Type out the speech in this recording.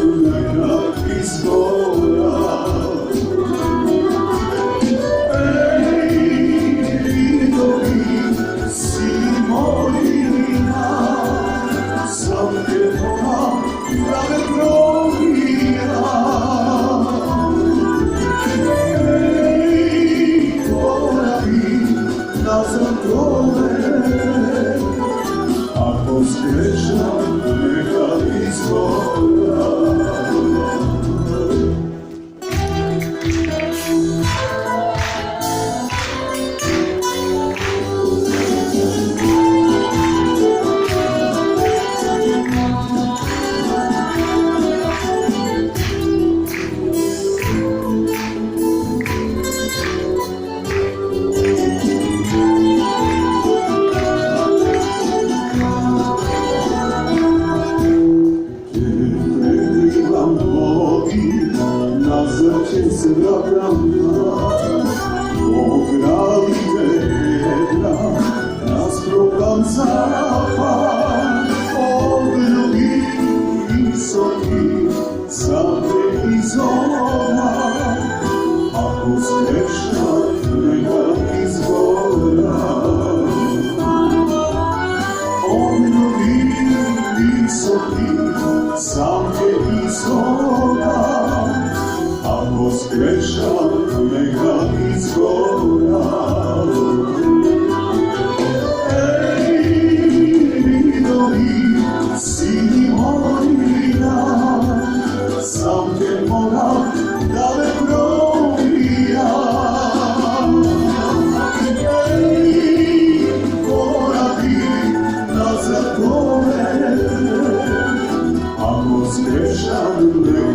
neka izgora. Ej, ridovi, sini mojina, sam te moram da me probija. Ej, korabi nazad dole, ako zgrešam neka izgora. Nazad će se vratam ogradite jedna, rasproban zapad od ljudi visokih, zate i zona. Ako zgrešam neka izgora, od ljudi visokih, zate i zona. Ako zgrešam neka izgora. Ej, ridovi, sini mojina, sam te moram da me probija. Ej, korabi nazad dole, ako zgrešam neka